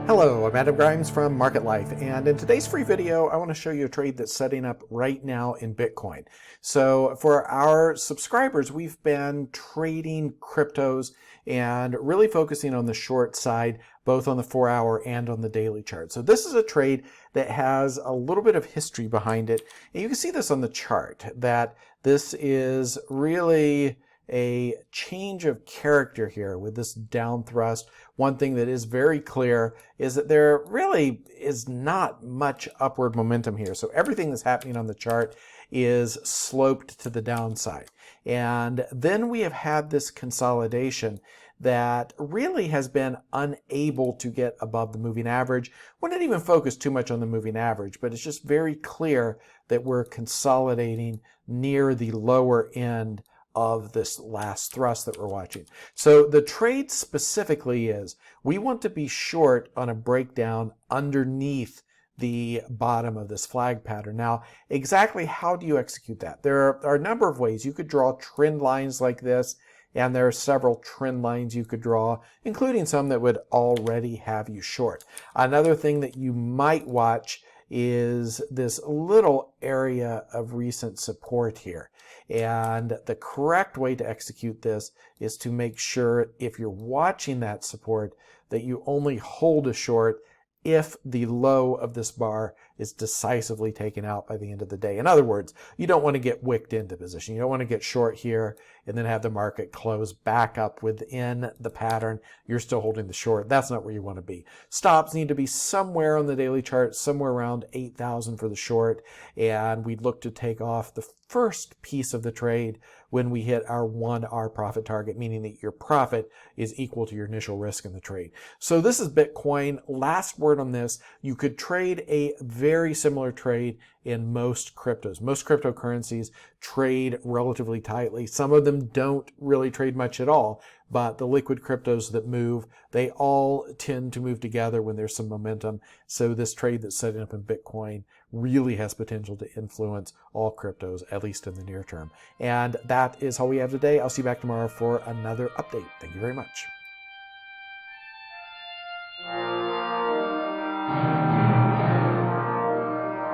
Hello, I'm Adam Grimes from Market Life, and in today's free video, I want to show you a trade that's setting up right now in Bitcoin. So for our subscribers, we've been trading cryptos and really focusing on the short side, both on the 4-hour and on the daily chart. So this is a trade that has a little bit of history behind it, and you can see this on the chart, that this is really a change of character here with this down thrust. One thing that is very clear is that there really is not much upward momentum here. So everything that's happening on the chart is sloped to the downside. And then we have had this consolidation that really has been unable to get above the moving average. We didn't even focus too much on the moving average, but it's just very clear that we're consolidating near the lower end of this last thrust that we're watching. So the trade specifically is we want to be short on a breakdown underneath the bottom of this flag pattern. Now, exactly how do you execute that? There are a number of ways. You could draw trend lines like this, and there are several trend lines you could draw, including some that would already have you short. Another thing that you might watch is this little area of recent support here. And the correct way to execute this is to make sure, if you're watching that support, that you only hold a short if the low of this bar is decisively taken out by the end of the day. In other words, you don't want to get wicked into position. You don't want to get short here and then have the market close back up within the pattern. You're still holding the short. That's not where you want to be. Stops need to be somewhere on the daily chart, somewhere around 8,000 for the short. And we'd look to take off the first piece of the trade when we hit our 1R profit target, meaning that your profit is equal to your initial risk in the trade. So this is Bitcoin. Last word on this, you could trade a very similar trade in most cryptos. Most cryptocurrencies trade relatively tightly. Some of them don't really trade much at all, but the liquid cryptos that move, they all tend to move together when there's some momentum. So this trade that's setting up in Bitcoin really has potential to influence all cryptos, at least in the near term. And that is all we have today. I'll see you back tomorrow for another update. Thank you very much.